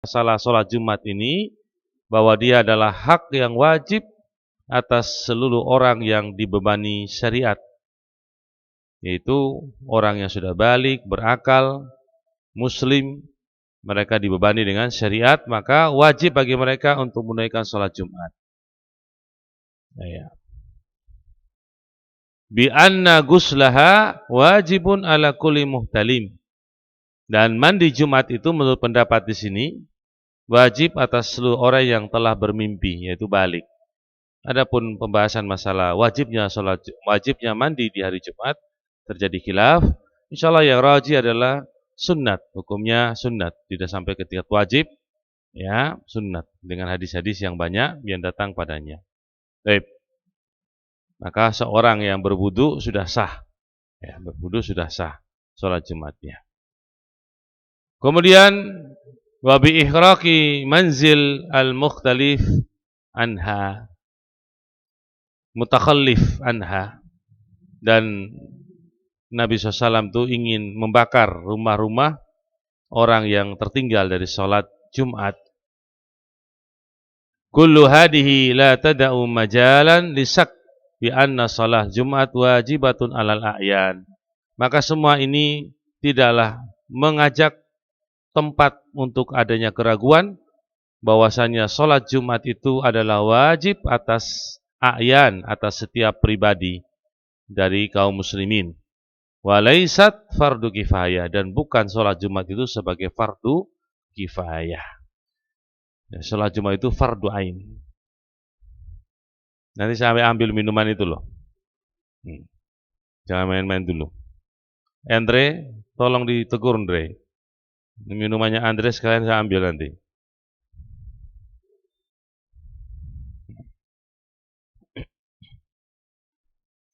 masalah sholat Jumat ini, bahwa dia adalah hak yang wajib atas seluruh orang yang dibebani syariat, yaitu orang yang sudah balik, berakal, muslim, mereka dibebani dengan syariat, maka wajib bagi mereka untuk menunaikan sholat Jumat. Ya. Bi anna guslaha wajibun ala kulli muhtalim. Dan mandi Jumat itu menurut pendapat di sini wajib atas seluruh orang yang telah bermimpi, yaitu balik. Adapun pembahasan masalah wajibnya mandi di hari Jumat terjadi khilaf. Insyaallah yang rajih adalah sunnat, hukumnya sunnat, tidak sampai ke tingkat wajib, ya, sunnat dengan hadis-hadis yang banyak yang datang padanya. Baik. Maka seorang yang berwudu sudah sah, ya, berwudu sudah sah salat Jumatnya. Kemudian wa bi ihraqi manzil al-mukhtalif anha, mutakhallif anha, dan Nabi SAW itu ingin membakar rumah-rumah orang yang tertinggal dari sholat Jumat. Kullu hadihi la tada'u majalan lisak bi anna shalah Jumat wajibatun alal a'yan. Maka semua ini tidaklah mengajak tempat untuk adanya keraguan bahwasanya sholat Jumat itu adalah wajib atas a'yan, atas setiap pribadi dari kaum muslimin. Walaisat fardu kifayah, dan bukan sholat Jumat itu sebagai fardu kifayah. Ya, sholat Jumat itu fardu ain. Nanti saya ambil minuman itu loh. Jangan main-main dulu. Andre, tolong ditegur Andre. Minumannya Andre sekalian saya ambil nanti.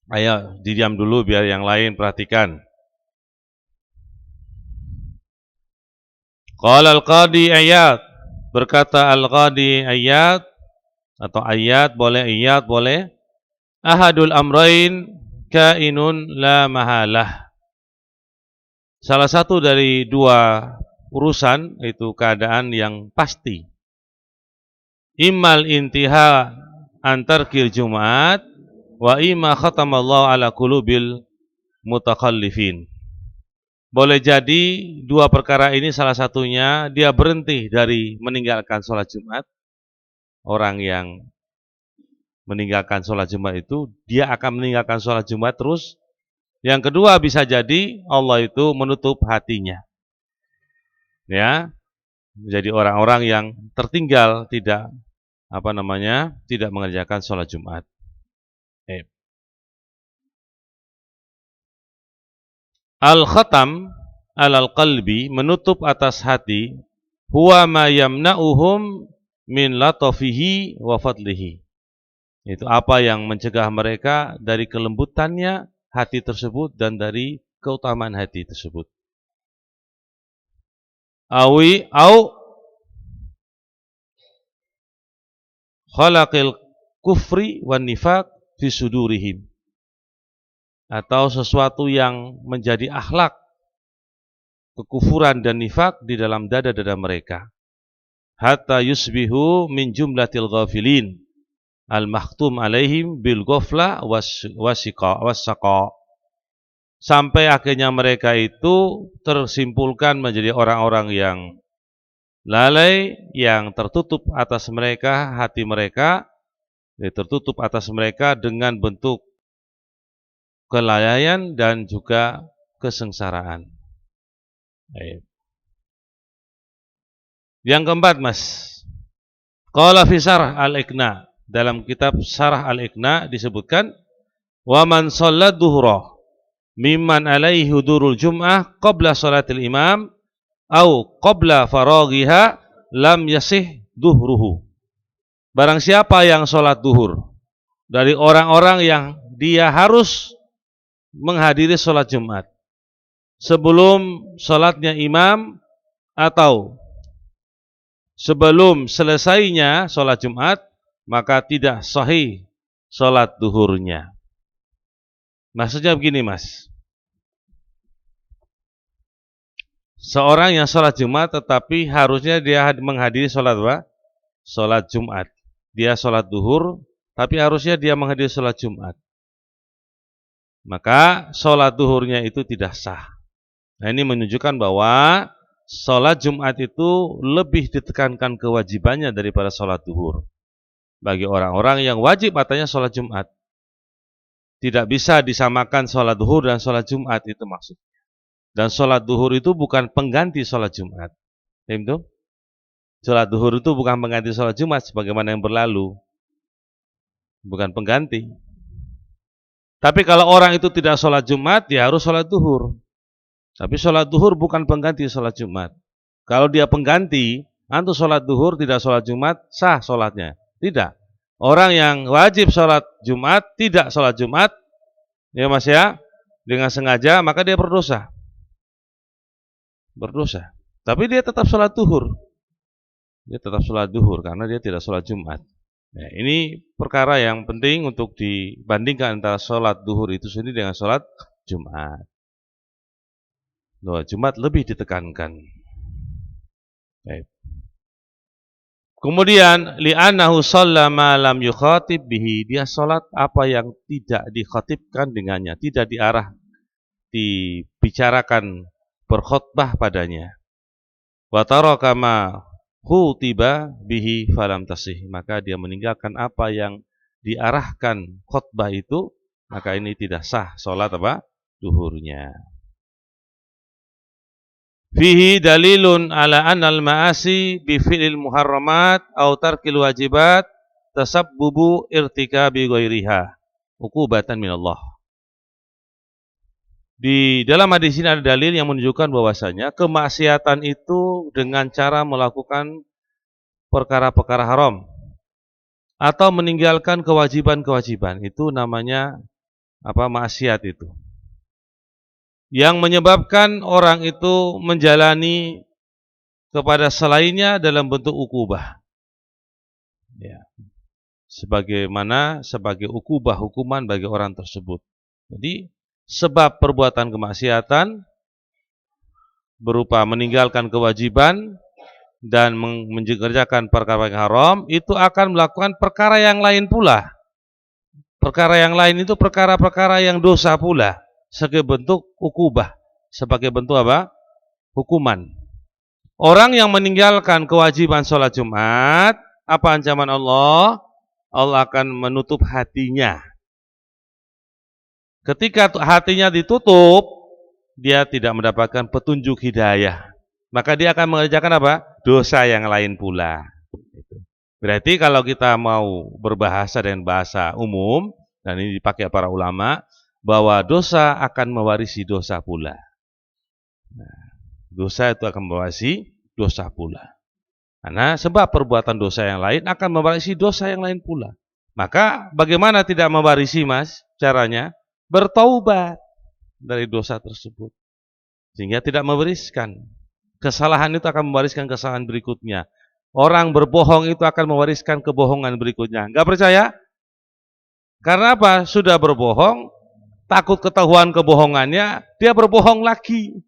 Ayo, didiam dulu biar yang lain perhatikan. Qala al-Qadi Iyad, berkata al-Qadi Iyad, atau Iyad boleh, ahadul amrain kainun la mahalah. Salah satu dari dua urusan itu keadaan yang pasti. Immal intiha antar kir Jumat wa imma khatamallahu ala qulubil mutakhallifin. Boleh jadi dua perkara ini salah satunya dia berhenti dari meninggalkan sholat Jumat. Orang yang meninggalkan sholat Jumat itu dia akan meninggalkan sholat Jumat terus. Yang kedua bisa jadi Allah itu menutup hatinya, ya, menjadi orang-orang yang tertinggal tidak tidak mengerjakan sholat Jumat. Al-khatam alal qalbi, menutup atas hati, huwa ma yamna'uhum min latafihi wa fadlihi. Itu apa yang mencegah mereka dari kelembutannya hati tersebut dan dari keutamaan hati tersebut. Au khalaqil kufri wan nifaq fi sudurihim, atau sesuatu yang menjadi akhlak kekufuran dan nifak di dalam dada-dada mereka. Hatta yusbihu min jumlatil ghafilin al-makhtum alaihim bil ghafla wassaqa. Sampai akhirnya mereka itu tersimpulkan menjadi orang-orang yang lalai, yang tertutup atas mereka, hati mereka tertutup atas mereka dengan bentuk kelalaian dan juga kesengsaraan. Yang keempat, Mas. Qala fi Syarh Al-Iqna, dalam kitab Syarh Al-Iqna disebutkan, wa man shalla dhuhra mimman alaihi hudurul jum'ah qabla salatil imam au qabla faraghiha lam yasih dhuhruhu. Barang siapa yang sholat duhur dari orang-orang yang dia harus menghadiri sholat Jumat sebelum sholatnya imam atau sebelum selesainya sholat Jumat, maka tidak sahih sholat duhurnya. Maksudnya begini, Mas. Seorang yang sholat Jumat tetapi harusnya dia menghadiri sholat apa? Sholat Jumat. Dia sholat duhur, tapi harusnya dia menghadiri sholat Jumat. Maka sholat duhurnya itu tidak sah. Nah, ini menunjukkan bahwa sholat Jumat itu lebih ditekankan kewajibannya daripada sholat duhur. Bagi orang-orang yang wajib katanya sholat Jumat. Tidak bisa disamakan sholat duhur dan sholat Jumat, itu maksudnya. Dan sholat duhur itu bukan pengganti sholat Jumat. Itu? Sholat duhur itu bukan pengganti sholat Jumat sebagaimana yang berlalu. Bukan pengganti. Tapi kalau orang itu tidak sholat Jumat, dia harus sholat duhur. Tapi sholat duhur bukan pengganti sholat Jumat. Kalau dia pengganti, antum sholat duhur tidak sholat Jumat, sah sholatnya. Tidak. Orang yang wajib sholat Jumat, tidak sholat Jumat, ya mas ya, dengan sengaja, maka dia berdosa. Berdosa. Tapi dia tetap sholat duhur. Dia tetap sholat duhur karena dia tidak sholat Jumat. Nah, ini perkara yang penting untuk dibandingkan antara sholat duhur itu sendiri dengan sholat Jumat. Bahwa Jumat lebih ditekankan. Baik. Kemudian li'annahu shalla ma lam yukhatib bihi, dia sholat apa yang tidak dikhatibkan dengannya, tidak dibicarakan berkhutbah padanya. Wa taraka ma khutiba bihi falam tasih, maka dia meninggalkan apa yang diarahkan khutbah itu, maka ini tidak sah sholat apa? Duhurnya. Fihi dalilun ala annal ma'asi bi fi'lil muharramat aw tarkil wajibat tasabbubu irtikabi ghairiha uqubatan minallah. Di dalam hadis ini ada dalil yang menunjukkan bahwasanya kemaksiatan itu dengan cara melakukan perkara-perkara haram atau meninggalkan kewajiban-kewajiban, itu namanya apa? Maksiat itu. Yang menyebabkan orang itu menjalani kepada selainnya dalam bentuk ukubah. Ya. Sebagai ukubah, hukuman bagi orang tersebut. Jadi sebab perbuatan kemaksiatan berupa meninggalkan kewajiban dan mengerjakan perkara yang haram, itu akan melakukan perkara yang lain pula. Perkara yang lain itu perkara-perkara yang dosa pula, sebagai bentuk ukubah, sebagai bentuk apa? Hukuman. Orang yang meninggalkan kewajiban sholat Jumat, apa ancaman Allah? Allah akan menutup hatinya. Ketika hatinya ditutup, dia tidak mendapatkan petunjuk hidayah. Maka dia akan mengerjakan apa? Dosa yang lain pula. Berarti kalau kita mau berbahasa dengan bahasa umum, dan ini dipakai para ulama, bahwa dosa akan mewarisi dosa pula. Nah, dosa itu akan mewarisi dosa pula. Karena sebab perbuatan dosa yang lain akan mewarisi dosa yang lain pula. Maka bagaimana tidak mewarisi, mas? Caranya bertaubat dari dosa tersebut, sehingga tidak mewariskan. Kesalahan itu akan mewariskan kesalahan berikutnya. Orang berbohong itu akan mewariskan kebohongan berikutnya. Enggak percaya? Karena apa? Sudah berbohong, takut ketahuan kebohongannya, dia berbohong lagi.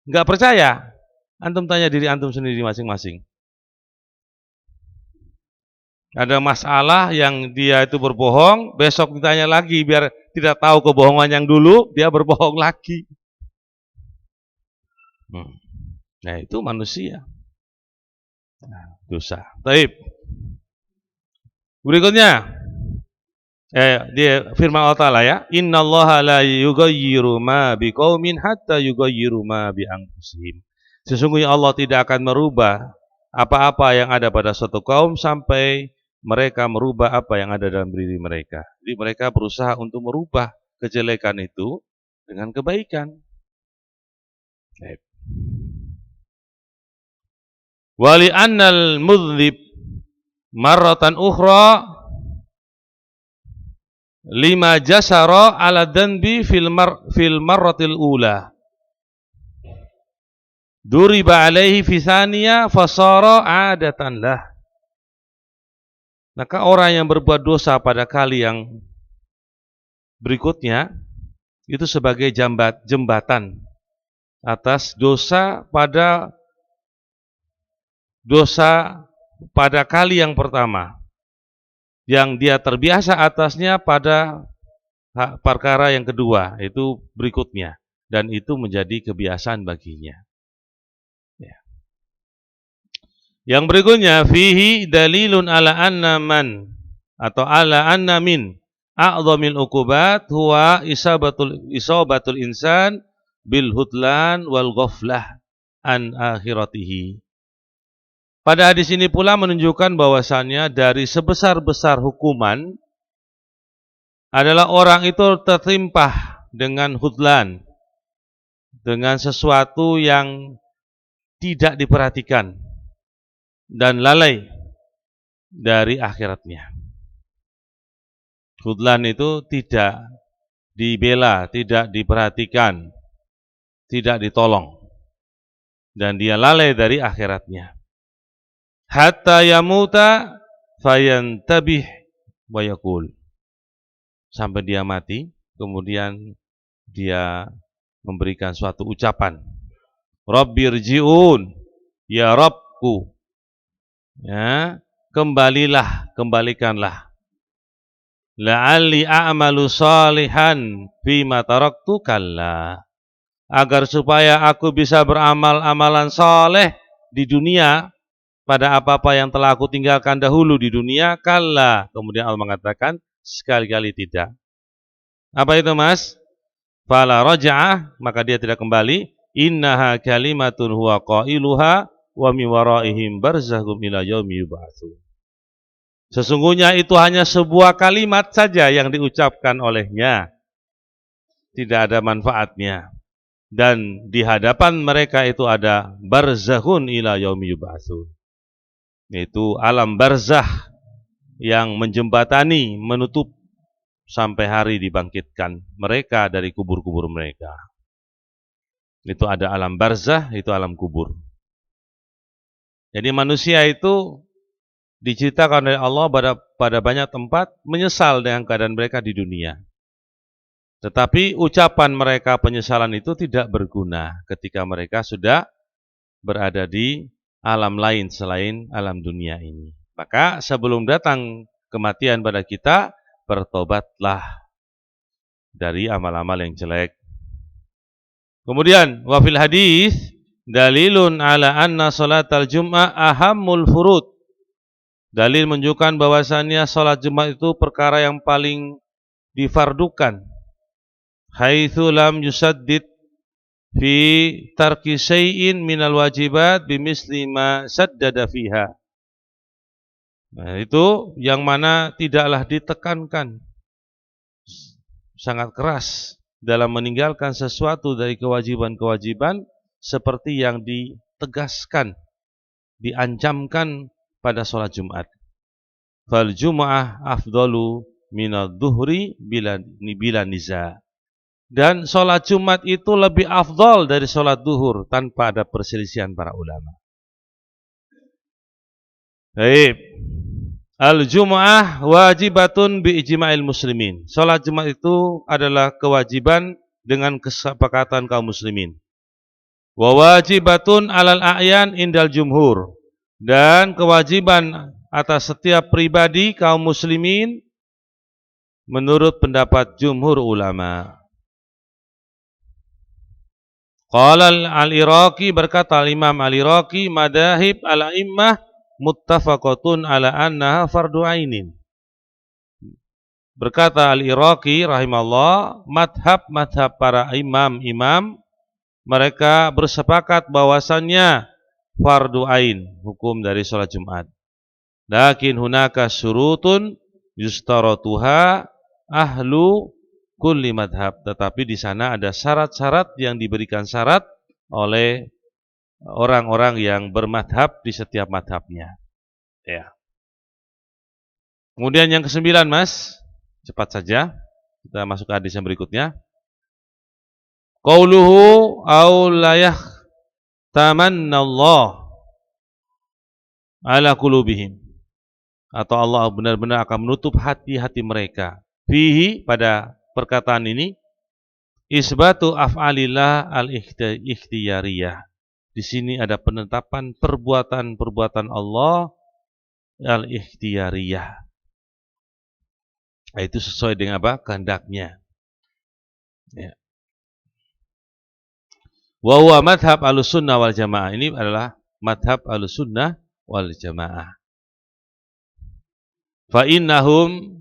Enggak percaya? Antum tanya diri antum sendiri masing-masing. Ada masalah yang dia itu berbohong, besok ditanya lagi biar tidak tahu kebohongan yang dulu, dia berbohong lagi. Nah, itu manusia. Nah, dosa. Baik. Berikutnya, dia firman Allah Ta'ala ya, innallaha la yughayyiru ma biqaumin hatta yughayyiru ma bi anfusihim. Sesungguhnya Allah tidak akan merubah apa-apa yang ada pada suatu kaum sampai mereka merubah apa yang ada dalam diri mereka. Jadi mereka berusaha untuk merubah kejelekan itu dengan kebaikan. Wali annal mudhib marratan ukhra lima jasara ala dhanbi fil marratil ula duriba alaihi fi thaniya fasara adatan lah. Maka orang yang berbuat dosa pada kali yang berikutnya itu sebagai jembatan atas dosa pada kali yang pertama, yang dia terbiasa atasnya pada perkara yang kedua, itu berikutnya, dan itu menjadi kebiasaan baginya. Ya. Yang berikutnya, fihi dalilun ala anna man atau ala anna min a'dhamil uqubat huwa isabatul insan bil hudlan wal ghaflah an akhiratihi. Pada hadis ini pula menunjukkan bahwasannya dari sebesar-besar hukuman adalah orang itu tertimpa dengan hudlan, dengan sesuatu yang tidak diperhatikan dan lalai dari akhiratnya. Hudlan itu tidak dibela, tidak diperhatikan, tidak ditolong, dan dia lalai dari akhiratnya. Hatta yamuta fayantabih wa yaqul, sampai dia mati, kemudian dia memberikan suatu ucapan, Rabbirji'un, ya Rabbku, ya, kembalikanlah, la'alli a'malu salihan fima taraktu kalla, agar supaya aku bisa beramal amalan saleh di dunia pada apa-apa yang telah aku tinggalkan dahulu di dunia. Kalla, kemudian Allah mengatakan sekali-kali tidak. Apa itu, Mas? Fala raja'ah, maka dia tidak kembali. Innaha kalimatun huwa qailuha wa min waraihim barzakhum ila yaumi yub'atsun. Sesungguhnya itu hanya sebuah kalimat saja yang diucapkan olehnya, tidak ada manfaatnya, dan di hadapan mereka itu ada barzakhun ila yaumi yub'atsun, yaitu alam barzakh yang menjembatani, menutup sampai hari dibangkitkan mereka dari kubur-kubur mereka. Itu ada alam barzakh, itu alam kubur. Jadi manusia itu diciptakan oleh Allah pada banyak tempat menyesal dengan keadaan mereka di dunia. Tetapi ucapan mereka penyesalan itu tidak berguna ketika mereka sudah berada di alam lain selain alam dunia ini. Maka sebelum datang kematian pada kita, bertobatlah dari amal-amal yang jelek. Kemudian wafil hadis dalilun ala anna salatal jum'ah ahammul furud. Dalil menunjukkan bahwasannya salat Jumat itu perkara yang paling difardukan. Haitsu lam yusaddid fi tarki syai'in minal wajibat bimisli ma saddada fiha. Nah, itu yang mana tidaklah ditekankan sangat keras dalam meninggalkan sesuatu dari kewajiban-kewajiban seperti yang ditegaskan, diancamkan pada sholat Jumat. Fal Jum'ah afdalu minad duhri bila niza. Dan sholat Jumat itu lebih afdal dari sholat duhur tanpa ada perselisihan para ulama. Baik. Al-Jum'ah wajibatun bi ijma'il muslimin. Sholat Jumat itu adalah kewajiban dengan kesepakatan kaum muslimin. Wa wajibatun alal a'yan indal jumhur. Dan kewajiban atas setiap pribadi kaum muslimin menurut pendapat jumhur ulama. Qala al-Iraqi, berkata al-Imam al-Iraqi, madahib al-a'immah muttafaqatun ala annaha fardu ainin. Berkata al-Iraqi rahimahullah, madhab para imam-imam mereka bersepakat bahwasannya fardu ain, hukum dari sholat Jumat. Lakin hunaka syurutun yustaratuha ahlu kulli madhab. Tetapi di sana ada syarat-syarat yang diberikan syarat oleh orang-orang yang bermadhab di setiap madhabnya. Ya. Kemudian yang ke-9, Mas, cepat saja kita masuk ke hadis yang berikutnya. Qauluhu aw layah tamannallah ala qulubihim, atau Allah benar-benar akan menutup hati-hati mereka. Fihi, pada perkataan ini, isbatu af'alillah al-ikhtiyariyah. Di sini ada penetapan perbuatan-perbuatan Allah al-ikhtiyariyah. Itu sesuai dengan apa? Kehendaknya. Ya. Wa huwa madhab Ahlussunnah wal Jamaah. Ini adalah madhab Ahlussunnah wal Jamaah. Fa innahum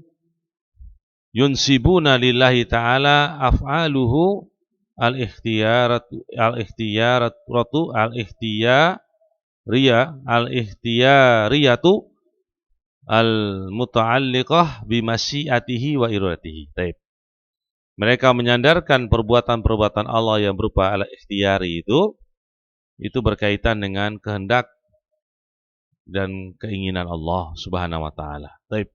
yunsibuna lillahi ta'ala af'aluhu al-ikhtiyaratu al-ikhtiyariyatu al-muta'alliqah bimasyiatihi wa iradatihi. Baik. Mereka menyandarkan perbuatan-perbuatan Allah yang berupa al-ikhtiyari itu berkaitan dengan kehendak dan keinginan Allah Subhanahu wa taala. Baik.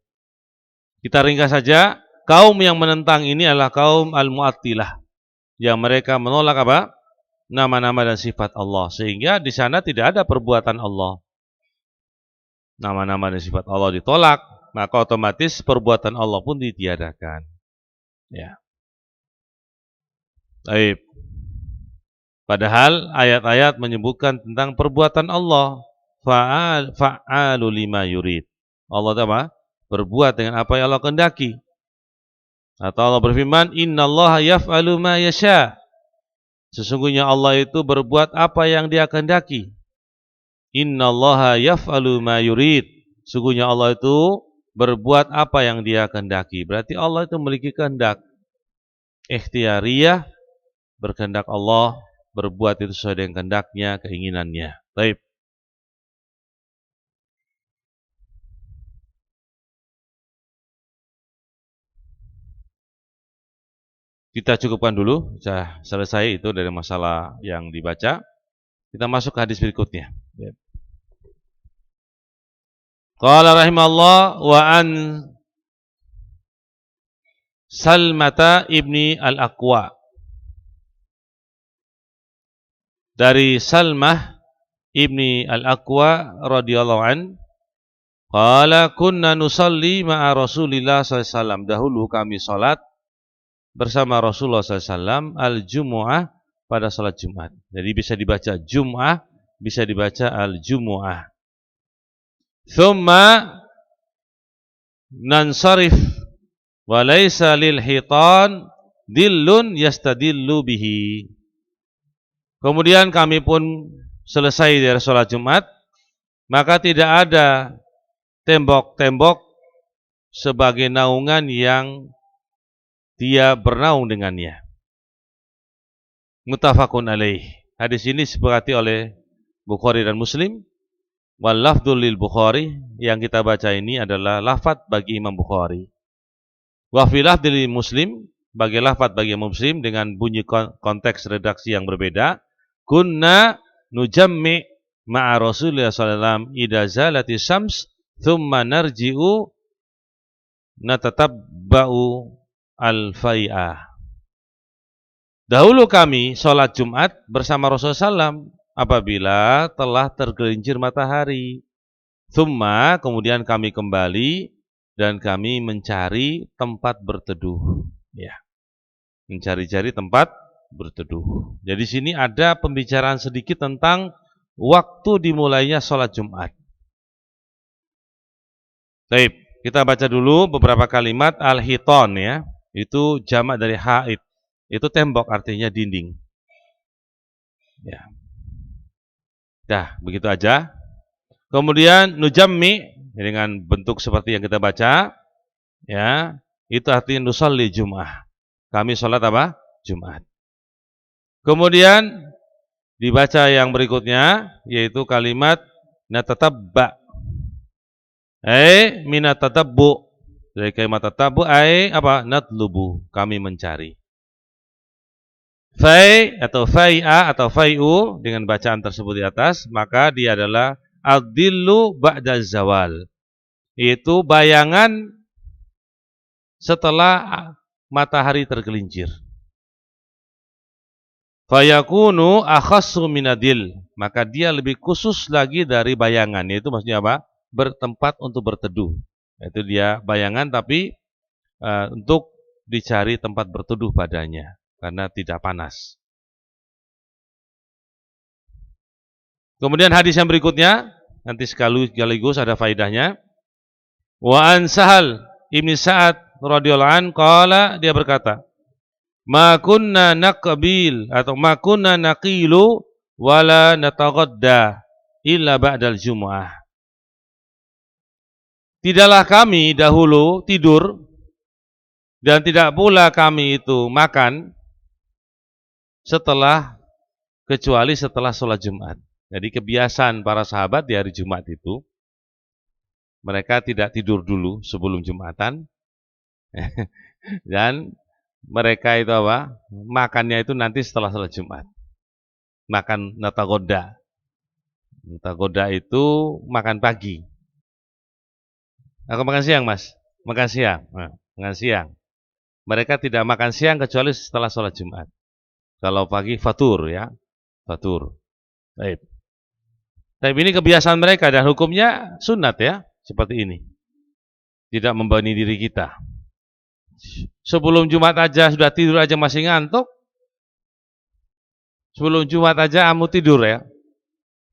Kita ringkas saja, kaum yang menentang ini adalah kaum al-Mu'attilah yang mereka menolak apa? Nama-nama dan sifat Allah, sehingga di sana tidak ada perbuatan Allah. Nama-nama dan sifat Allah ditolak, maka otomatis perbuatan Allah pun ditiadakan. Ya. Baik. Padahal ayat-ayat menyebutkan tentang perbuatan Allah. Fa'alu lima yurid. Allah apa? Berbuat dengan apa yang Allah kehendaki. Atau Allah berfirman, innallaha yaf'alu ma yasha. Sesungguhnya Allah itu berbuat apa yang Dia kehendaki. Innallaha yaf'alu ma yurid. Sesungguhnya Allah itu berbuat apa yang Dia kehendaki. Berarti Allah itu memiliki kehendak. Ikhtiyariyah, berkehendak Allah, berbuat itu sesuai dengan kehendaknya, keinginannya. Baik. Kita cukupkan dulu, sudah selesai itu dari masalah yang dibaca. Kita masuk ke hadis berikutnya. Qala rahimallah wa an Salmata ibni al-Aqwa. Dari Salmah ibni al-Aqwa radhiyallahu an, qala kunna nusalli ma'a Rasulillah sallallahu alaihi wasallam. Dahulu kami salat bersama Rasulullah SAW al-Jumu'ah pada salat Jumat. Jadi bisa dibaca Jum'ah, bisa dibaca al-Jumu'ah. Thumma nansarif wa laysa lil hitan dillun yastadillu bihi. Kemudian kami pun selesai dari salat Jumat, maka tidak ada tembok-tembok sebagai naungan yang dia bernaung dengannya. Muttafaqun alaih. Hadis ini disepakati oleh Bukhari dan Muslim. Wal lafdzul lil Bukhari, yang kita baca ini adalah lafaz bagi Imam Bukhari. Wa fi lafdzil Muslim, bagi lafaz bagi Muslim dengan bunyi konteks redaksi yang berbeda. Kunna nujammi ma'a Rasulullah sallallahu alaihi wasallam idza zalati syams thumma narji'u natatabba'u al-fai'ah. Dahulu kami sholat Jumat bersama Rasulullah SAW apabila telah tergelincir matahari. Thumma, kemudian kami kembali dan kami mencari tempat berteduh. Ya, mencari-cari tempat berteduh. Jadi sini ada pembicaraan sedikit tentang waktu dimulainya sholat Jumat. Baik, kita baca dulu beberapa kalimat al-hiton ya. Itu jamak dari haid. Itu tembok, artinya dinding. Ya. Dah, begitu aja. Kemudian nujammi dengan bentuk seperti yang kita baca, ya. Itu artinya nusalli Jum'ah. Kami sholat apa? Jumat. Kemudian dibaca yang berikutnya, yaitu kalimat natatabba. Minatatabbu. Dari kalimat tatabbu apa? Natlubu, kami mencari. Fai atau fai'a atau fai'u dengan bacaan tersebut di atas, maka dia adalah ad-dillu ba'da zawal. Itu bayangan setelah matahari tergelincir. Fayakunu akhassu minadil, maka dia lebih khusus lagi dari bayangan. Itu maksudnya apa? Bertempat untuk berteduh. Itu dia bayangan tapi untuk dicari tempat berteduh padanya. karena tidak panas. Kemudian hadis yang berikutnya, nanti sekaligus ada faedahnya. Wa an Sahal Ibn Sa'ad radhiyallahu an qala, dia berkata, ma kunna naqbil atau ma kunna naqilu wala nataghadda illa ba'dal jumu'ah. Tidaklah kami dahulu tidur dan tidak pula kami itu makan kecuali setelah sholat Jumat. Jadi kebiasaan para sahabat di hari Jumat itu, mereka tidak tidur dulu sebelum Jumatan, dan mereka itu apa? Makannya itu nanti setelah sholat Jumat. Makan natagoda. Natagoda itu makan pagi. Aku makan siang, Mas. Makan siang. Makan siang. Mereka tidak makan siang kecuali setelah sholat Jumat. Kalau pagi fatur ya. Fatur. Baik. Tapi ini kebiasaan mereka dan hukumnya sunat ya, seperti ini. Tidak membebani diri kita. Sebelum Jumat aja sudah tidur aja masih ngantuk. Sebelum Jumat aja kamu tidur ya.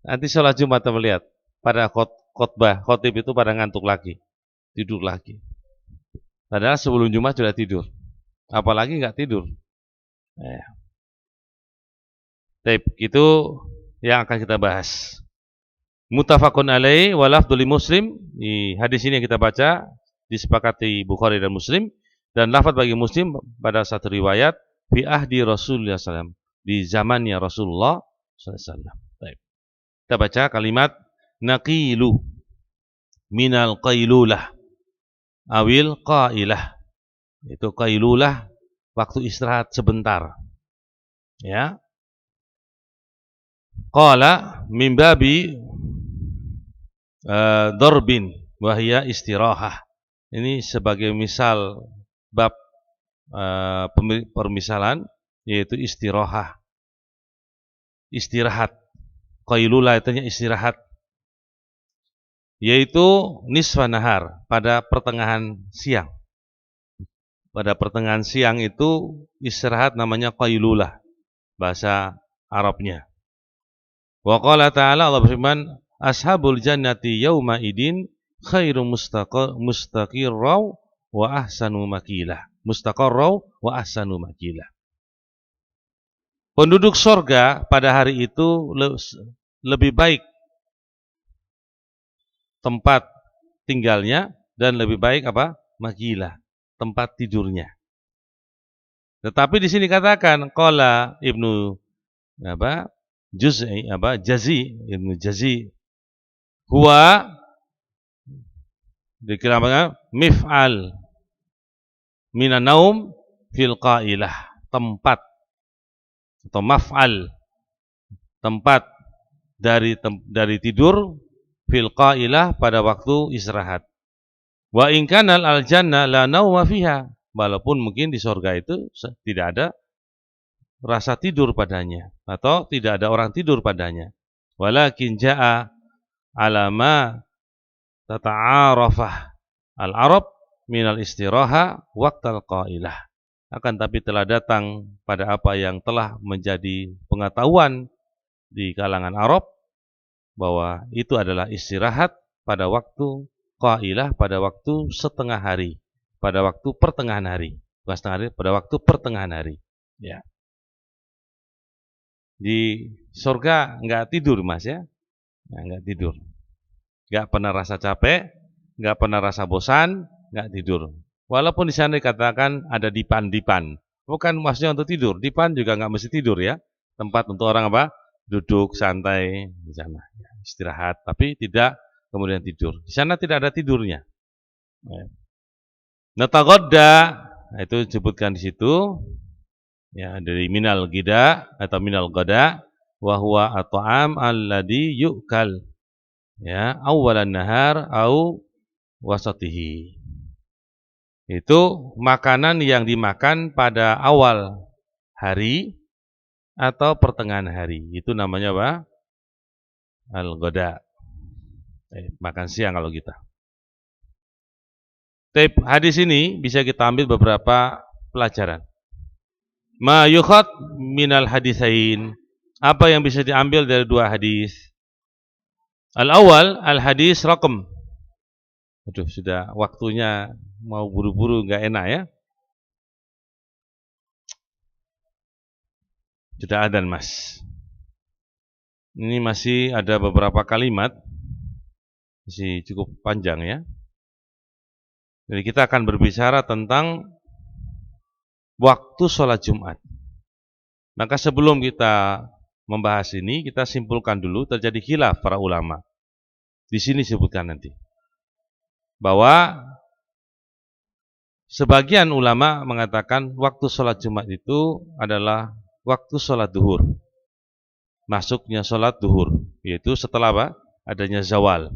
Nanti sholat Jumat kamu lihat. Pada khotib itu pada ngantuk lagi. Tidur lagi. Padahal sebelum Jumat sudah tidur. Apalagi nggak tidur. Itu yang akan kita bahas. Muttafaqun alaih wa lafdzul Muslim. Di hadis ini yang kita baca disepakati Bukhari dan Muslim, dan lafaz bagi Muslim pada satu riwayat fi ahdi Rasulullah SAW, di zamannya Rasulullah SAW. Kita baca kalimat naqilu minal qailulah awil qailah. Itu qailulah, waktu istirahat sebentar. Ya. Qala min babi darbin wahya istirahah. Ini sebagai misal bab permisalan, yaitu istirahah. Istirahat. Qailulah itu istirahat. Yaitu nisfa nahar, pada pertengahan siang. Pada pertengahan siang itu istirahat namanya qailulah, bahasa Arabnya. Wa qala ta'ala, Allah berfirman, ashabul jannati yawma idin khairu mustaqirraw wa ahsanu makilah. Mustaqarraw wa ahsanu makilah. Penduduk surga pada hari itu lebih baik tempat tinggalnya dan lebih baik apa? Makilah, tempat tidurnya. Tetapi di sini katakan qala Ibnu Jazi huwa dikirakan mif'al minan naum fil qailah, tempat atau maf'al, tempat dari tidur fil qailah, pada waktu istirahat. Wa in kanal al jannah la nauma fiha, walaupun mungkin di surga itu tidak ada rasa tidur padanya atau tidak ada orang tidur padanya. Walakin jaa alama tata'arafah al-arab minal istiraha waqtal qailah. Akan tapi telah datang pada apa yang telah menjadi pengetahuan di kalangan Arab, bahwa itu adalah istirahat pada waktu qailah, pada waktu setengah hari, pada waktu pertengahan hari, bukan setengah hari, pada waktu pertengahan hari. Ya. Di surga enggak tidur, Mas ya. Nah, enggak tidur. Enggak pernah rasa capek, enggak pernah rasa bosan, enggak tidur. Walaupun di sana dikatakan ada dipan-dipan. Bukan maksudnya untuk tidur. Dipan juga enggak mesti tidur ya. Tempat untuk orang apa? Duduk santai di sana, istirahat, tapi tidak kemudian tidur. Di sana tidak ada tidurnya. Natagodda, itu disebutkan di situ. Ya, dari minal gida atau minal goda, wa huwa at-ta'am alladhi yu'kal, ya, awwalan nahar au wasatihi. Itu makanan yang dimakan pada awal hari atau pertengahan hari. Itu namanya apa? Al-goda. Makan siang kalau kita. Hadis ini bisa kita ambil beberapa pelajaran. Ma yukhad minal hadisain. Apa yang bisa diambil dari dua hadis? Al-awwal al-hadis raqam. Aduh, sudah waktunya mau buru-buru nggak enak ya. Sudah adzan, Mas. Ini masih ada beberapa kalimat, masih cukup panjang ya. Jadi kita akan berbicara tentang waktu sholat Jumat. Maka sebelum kita membahas ini, kita simpulkan dulu terjadi khilaf para ulama. Di sini disebutkan nanti bahwa sebagian ulama mengatakan waktu sholat Jumat itu adalah waktu sholat duhur. Masuknya sholat duhur, yaitu setelah apa? Adanya zawal.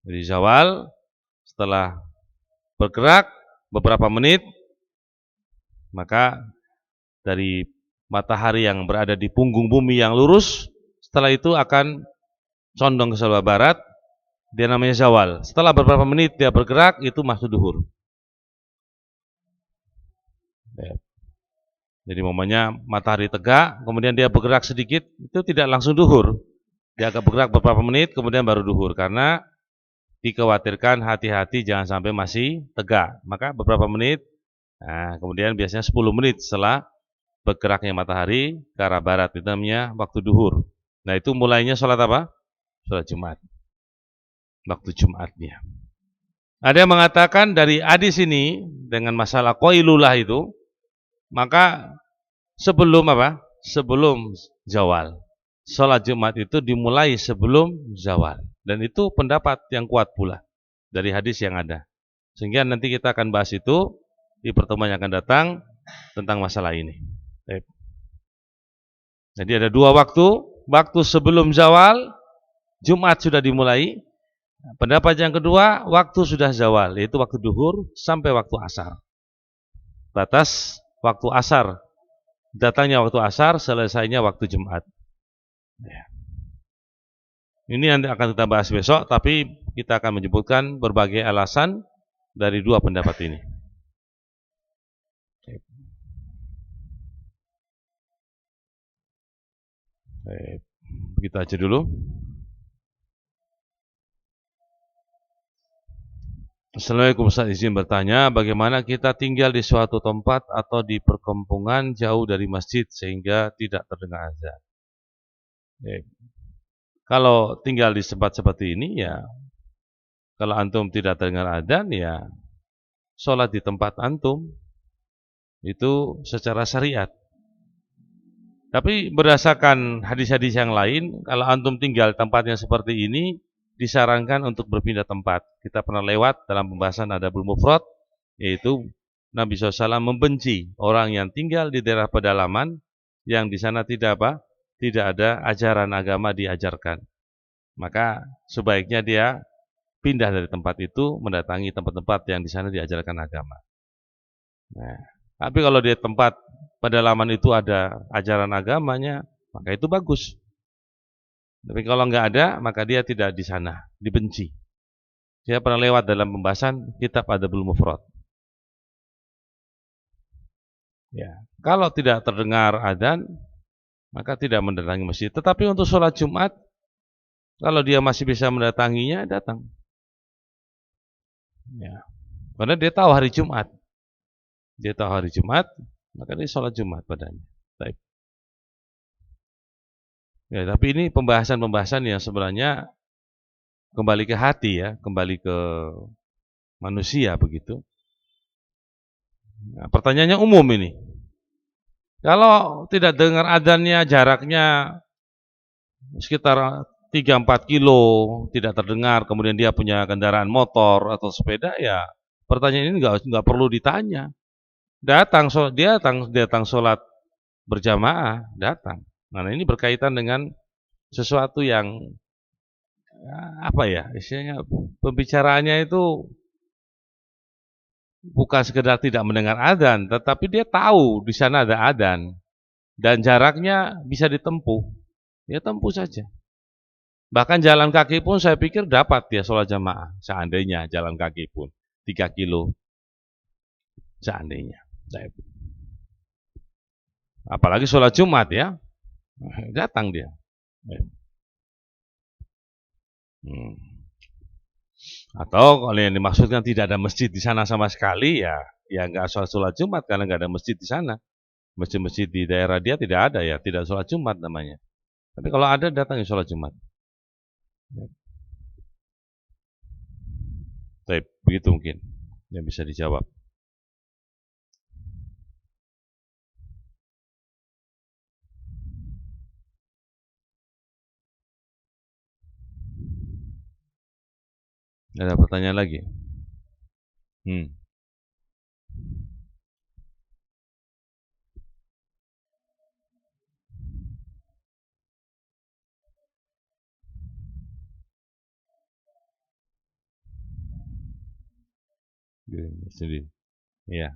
Jadi zawal setelah bergerak beberapa menit, maka dari matahari yang berada di punggung bumi yang lurus, setelah itu akan condong ke sebelah barat, dia namanya zawal. Setelah beberapa menit dia bergerak, itu masuk duhur. Jadi momennya matahari tegak, kemudian dia bergerak sedikit, itu tidak langsung duhur. Dia akan bergerak beberapa menit, kemudian baru duhur. Karena dikhawatirkan hati-hati jangan sampai masih tegak. Maka beberapa menit, nah, kemudian biasanya 10 menit setelah bergeraknya matahari ke arah barat, itu namanya waktu duhur. Nah itu mulainya sholat apa? Sholat Jumat. Waktu Jumatnya. Ada yang mengatakan dari hadis ini dengan masalah qailulah itu, maka sebelum apa? Sebelum zawal. Sholat Jumat itu dimulai sebelum zawal. Dan itu pendapat yang kuat pula dari hadis yang ada. Sehingga nanti kita akan bahas itu di pertemuan yang akan datang tentang masalah ini. Jadi ada dua waktu. Waktu sebelum zawal, Jumat sudah dimulai. Pendapat yang kedua, waktu sudah zawal, yaitu waktu duhur sampai waktu asar. Batas waktu asar. Datangnya waktu asar, selesainya waktu Jumat. Ini nanti akan kita bahas besok, tapi kita akan menyebutkan berbagai alasan dari dua pendapat ini. Begitu aja dulu. Assalamualaikum, Ustaz, izin bertanya, bagaimana kita tinggal di suatu tempat atau di perkampungan jauh dari masjid sehingga tidak terdengar azan? Kalau tinggal di tempat seperti ini ya, kalau antum tidak terdengar azan ya, sholat di tempat antum itu secara syariat. Tapi berdasarkan hadis-hadis yang lain, kalau antum tinggal tempatnya seperti ini, disarankan untuk berpindah tempat. Kita pernah lewat dalam pembahasan Adabul Mufrad, yaitu Nabi SAW membenci orang yang tinggal di daerah pedalaman yang di sana tidak ada ajaran agama diajarkan. Maka sebaiknya dia pindah dari tempat itu, mendatangi tempat-tempat yang di sana diajarkan agama. Nah, tapi kalau di tempat pedalaman itu ada ajaran agamanya, maka itu bagus. Tapi kalau nggak ada, maka dia tidak di sana, dibenci. Saya pernah lewat dalam pembahasan kitab Adabul Mufrad. Ya, kalau tidak terdengar adzan, maka tidak mendatangi masjid. Tetapi untuk sholat Jumat, kalau dia masih bisa mendatanginya, datang. Ya, karena dia tahu hari Jumat. Dia tahu hari Jumat, maka dia sholat Jumat padanya. Baik. Ya, tapi ini pembahasan-pembahasan yang sebenarnya kembali ke hati ya, kembali ke manusia begitu. Nah, pertanyaannya umum ini. Kalau tidak dengar adzannya, jaraknya sekitar 3-4 kilo, tidak terdengar, kemudian dia punya kendaraan motor atau sepeda, ya pertanyaan ini nggak perlu ditanya. Dia datang sholat berjamaah, datang. Nah ini berkaitan dengan sesuatu yang apa ya, istilahnya pembicaraannya itu bukan sekedar tidak mendengar adzan, tetapi dia tahu di sana ada adzan dan jaraknya bisa ditempuh. Ya tempuh saja. Bahkan jalan kaki pun saya pikir dapat ya sholat jamaah. Seandainya jalan kaki pun 3 kilo. Seandainya. Apalagi sholat Jumat ya, datang dia. Atau kalau yang dimaksudkan tidak ada masjid di sana sama sekali, ya nggak sholat Jumat karena nggak ada masjid di sana. Masjid-masjid di daerah dia tidak ada ya, tidak sholat Jumat namanya. Tapi kalau ada datang ya sholat Jumat. Baik, begitu mungkin yang bisa dijawab. Ada pertanyaan lagi? Hmm. Sendiri. Iya.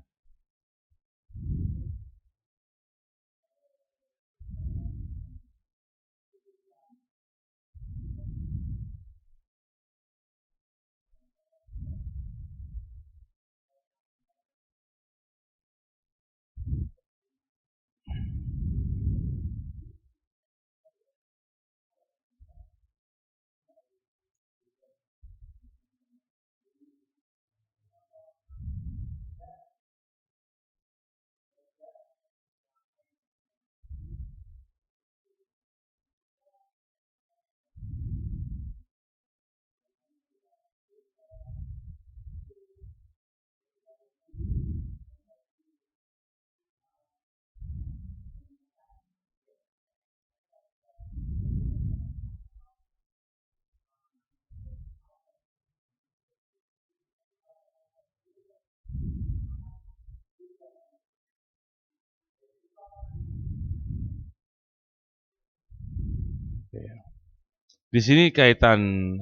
Di sini kaitan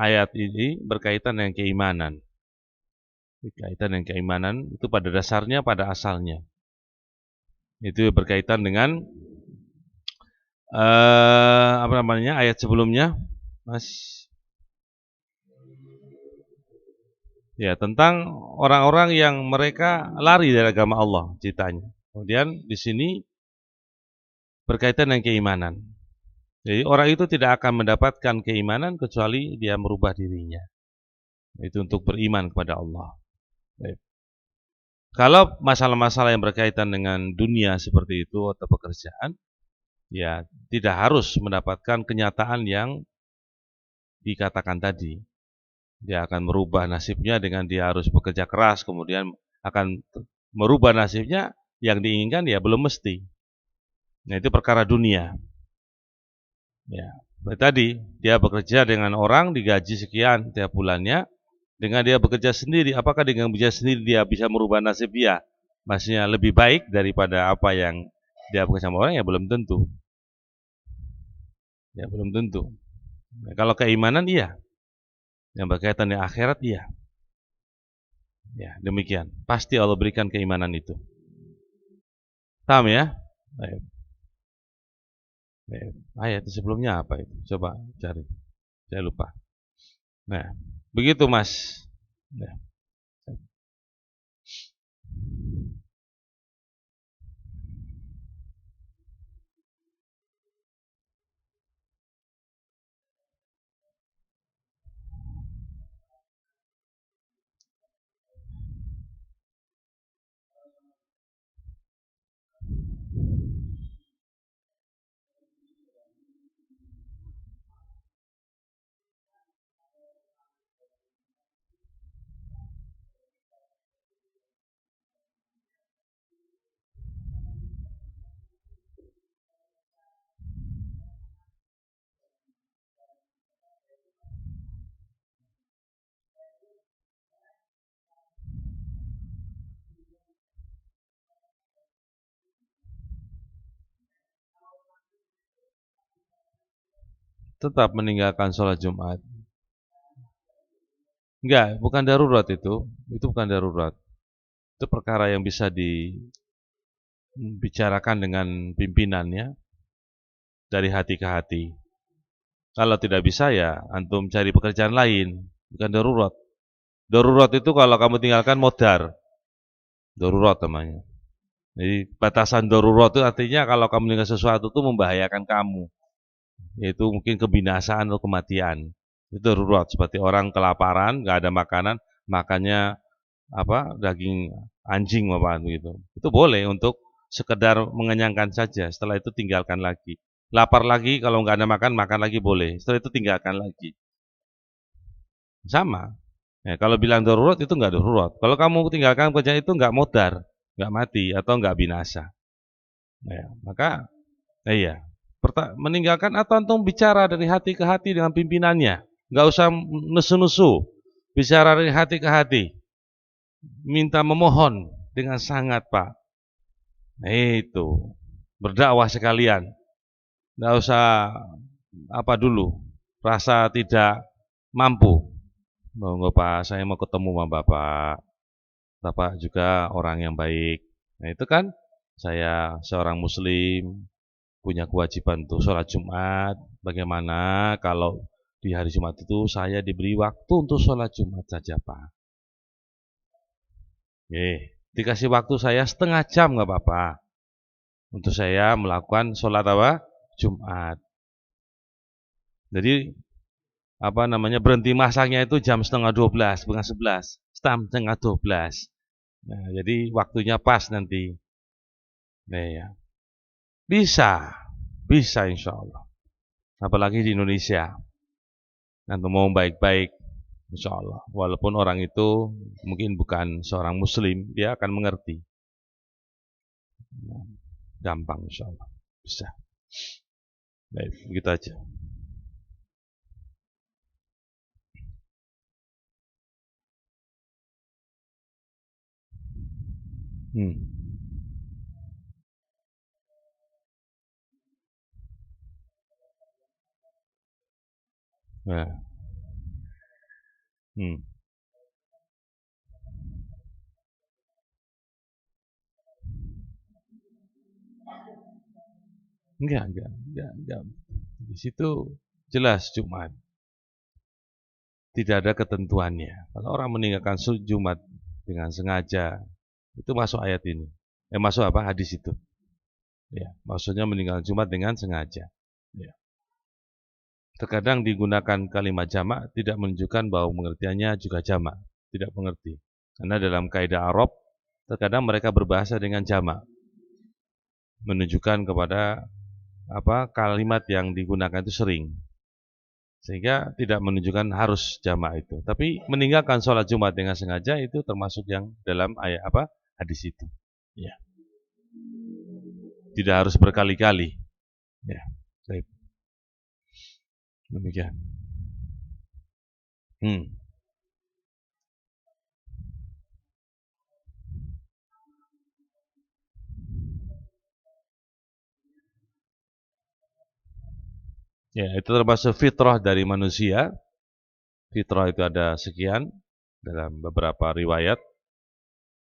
ayat ini berkaitan dengan keimanan. Berkaitan dengan keimanan itu pada dasarnya, pada asalnya. Itu berkaitan dengan ayat sebelumnya, Mas. Ya, tentang orang-orang yang mereka lari dari agama Allah ceritanya. Kemudian di sini berkaitan dengan keimanan. Jadi orang itu tidak akan mendapatkan keimanan kecuali dia merubah dirinya. Itu untuk beriman kepada Allah. Baik. Kalau masalah-masalah yang berkaitan dengan dunia seperti itu atau pekerjaan, ya tidak harus mendapatkan kenyataan yang dikatakan tadi. Dia akan merubah nasibnya dengan dia harus bekerja keras, kemudian akan merubah nasibnya yang diinginkan ya belum mesti. Nah itu perkara dunia. Ya, tadi dia bekerja dengan orang digaji sekian tiap bulannya, dengan dia bekerja sendiri, apakah dengan bekerja sendiri dia bisa merubah nasib dia? Maksudnya lebih baik daripada apa yang dia bekerja sama orang ya belum tentu. Ya belum tentu. Nah, kalau keimanan iya, yang berkaitan dengan akhirat iya. Ya demikian. Pasti Allah berikan keimanan itu. Paham ya? Baik. Ayat sebelumnya apa itu? Coba cari. Saya lupa. Nah, begitu Mas. Nah. Tetap meninggalkan sholat Jumat. Enggak, bukan darurat itu. Itu bukan darurat. Itu perkara yang bisa dibicarakan dengan pimpinannya dari hati ke hati. Kalau tidak bisa ya antum cari pekerjaan lain, bukan darurat. Darurat itu kalau kamu tinggalkan modar. Darurat namanya. Jadi batasan darurat itu artinya kalau kamu meninggal sesuatu itu membahayakan kamu, yaitu mungkin kebinasaan atau kematian. Itu darurat, seperti orang kelaparan, nggak ada makanan, makannya apa daging anjing apa gitu. Itu boleh untuk sekedar mengenyangkan saja. Setelah itu tinggalkan lagi. Lapar lagi kalau nggak ada makan, makan lagi boleh. Setelah itu tinggalkan lagi. Sama. Ya, kalau bilang darurat itu nggak darurat. Kalau kamu tinggalkan pekerjaan itu nggak modar, nggak mati atau nggak binasa. Ya, maka iya. Meninggalkan atau antum bicara dari hati ke hati dengan pimpinannya. Nggak usah nesu-nesu. Bicara dari hati ke hati. Minta memohon dengan sangat, Pak. Itu. Berdakwah sekalian. Nggak usah apa dulu. Rasa tidak mampu. Monggo Pak, saya mau ketemu sama Bapak. Bapak juga orang yang baik. Nah itu kan saya seorang muslim, punya kewajiban untuk sholat Jumat. Bagaimana kalau di hari Jumat itu saya diberi waktu untuk sholat Jumat saja Pak? Dikasih waktu saya setengah jam nggak apa-apa. Untuk saya melakukan sholat apa? Jumat. Jadi apa namanya berhenti masaknya itu jam setengah 12, bukan 11, setengah 12. Nah, jadi waktunya pas nanti. Nah, ya. Bisa, bisa insya Allah. Apalagi di Indonesia. Nanti mau baik-baik, insya Allah. Walaupun orang itu mungkin bukan seorang Muslim, dia akan mengerti. Nah, gampang insya Allah. Bisa. Baik, begitu aja. Hmm. Nah. Hmm. Enggak. Di situ jelas Jumat. Tidak ada ketentuannya. Kalau orang meninggalkan Jumat dengan sengaja, itu masuk ayat ini. Masuk apa? Hadis itu. Ya, maksudnya meninggalkan Jumat dengan sengaja. Ya. Terkadang digunakan kalimat jamak tidak menunjukkan bahwa pengertiannya juga jamak. Tidak mengerti. Karena dalam kaidah Arab, terkadang mereka berbahasa dengan jamak. Menunjukkan kepada apa kalimat yang digunakan itu sering. Sehingga tidak menunjukkan harus jamak itu. Tapi meninggalkan sholat Jumat dengan sengaja itu termasuk yang dalam ayat apa hadis itu. Ya. Tidak harus berkali-kali. Ya. Baik. Demikian. Hmm. Ya, itu termasuk fitrah dari manusia. Fitrah itu ada sekian dalam beberapa riwayat.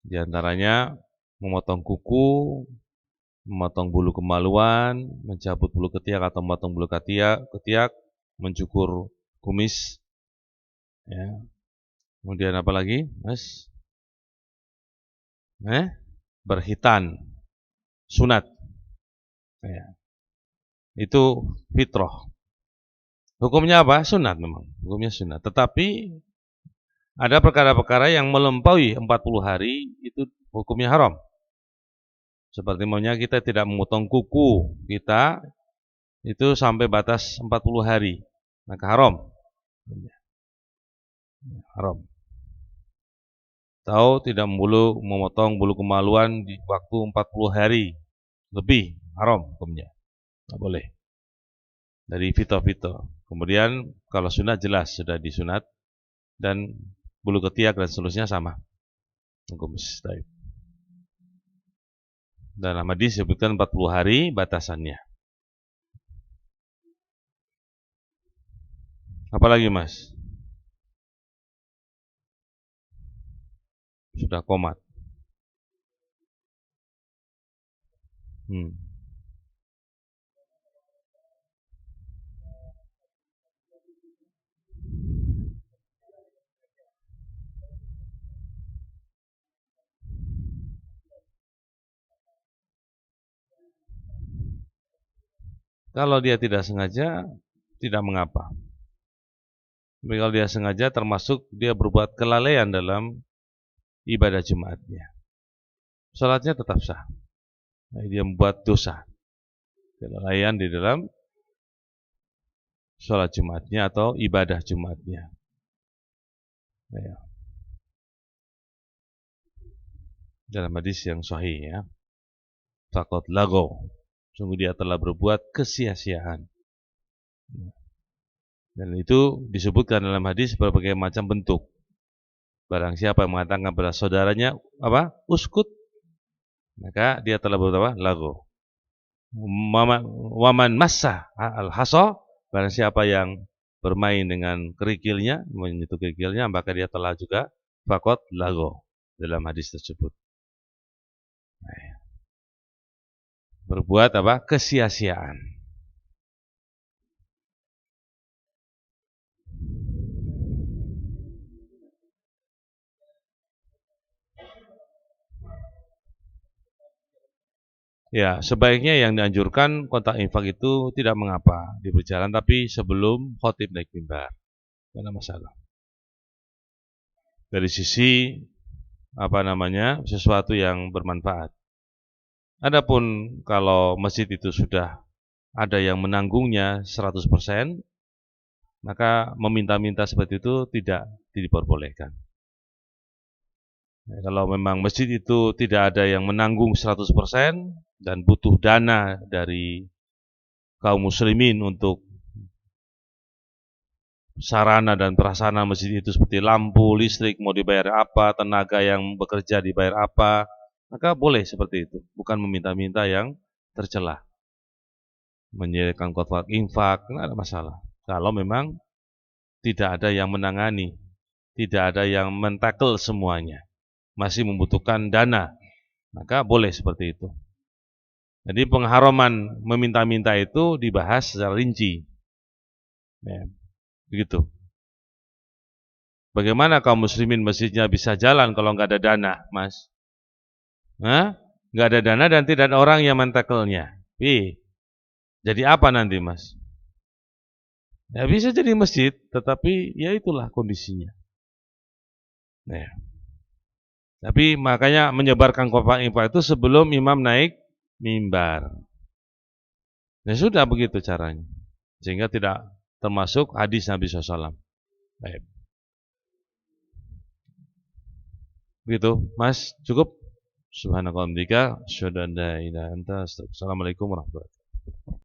Di antaranya memotong kuku, memotong bulu kemaluan, mencabut bulu ketiak atau memotong bulu ketiak, mencukur kumis, ya. Kemudian apa lagi, Mas? Berhitan, sunat. Ya. Itu fitrah. Hukumnya apa? Sunat memang. Hukumnya sunat. Tetapi ada perkara-perkara yang melampaui 40 hari itu hukumnya haram. Seperti maunya kita tidak memotong kuku kita itu sampai batas 40 hari. Maka haram. Haram. Tahu tidak memotong bulu kemaluan di waktu 40 hari lebih. Haram hukumnya. Tidak boleh. Dari fito-fito. Kemudian kalau sunat jelas sudah disunat dan bulu ketiak dan seterusnya sama. Hukum mustahil. Dan dalam hadis disebutkan 40 hari batasannya. Apalagi Mas? Sudah komat. Hmm. Kalau dia tidak sengaja, tidak mengapa. Tapi kalau dia sengaja, termasuk dia berbuat kelalaian dalam ibadah Jumatnya. Salatnya tetap sah. Nah, dia membuat dosa, kelalaian di dalam sholat Jumatnya atau ibadah Jumatnya. Ya. Dalam hadis yang sahih ya, faqad lago, sungguh dia telah berbuat kesia-siaan. Dan itu disebutkan dalam hadis berbagai macam bentuk. Barang siapa yang mengatakan kepada saudaranya apa? Uskut, maka dia telah berbuat apa? Lago. Waman massa al-hasa, barang siapa yang bermain dengan kerikilnya, menyentuh kerikilnya, maka dia telah juga faqad lago dalam hadis tersebut. Berbuat apa? Kesia-siaan. Ya, sebaiknya yang dianjurkan kontak infak itu tidak mengapa di berjalan, tapi sebelum khotib naik mimbar. Tidak ada masalah. Dari sisi sesuatu yang bermanfaat. Adapun kalau masjid itu sudah ada yang menanggungnya 100%, maka meminta-minta seperti itu tidak diperbolehkan. Kalau memang masjid itu tidak ada yang menanggung 100% dan butuh dana dari kaum muslimin untuk sarana dan prasarana masjid itu seperti lampu, listrik, mau dibayar apa, tenaga yang bekerja dibayar apa, maka boleh seperti itu. Bukan meminta-minta yang tercela. Menyediakan kotak infak, tidak ada masalah. Kalau memang tidak ada yang menangani, tidak ada yang mentackle semuanya, masih membutuhkan dana, maka boleh seperti itu. Jadi pengharaman meminta-minta itu dibahas secara rinci. Ya, begitu. Bagaimana kaum muslimin masjidnya bisa jalan kalau nggak ada dana, Mas? Hah? Nggak ada dana dan tidak ada orang yang mentakelnya. Jadi apa nanti, Mas? Ya bisa jadi masjid, tetapi ya itulah kondisinya. Nah, tapi makanya menyebarkan khotbah infak itu sebelum imam naik mimbar. Ya sudah begitu caranya. Sehingga tidak termasuk hadis Nabi SAW. Baik. Begitu, Mas, cukup. Subhanakallahumma wa bihamdika, asyhadu an la ilaha illa anta, astaghfiruka wa atubu ilaik. Assalamualaikum warahmatullahi wabarakatuh.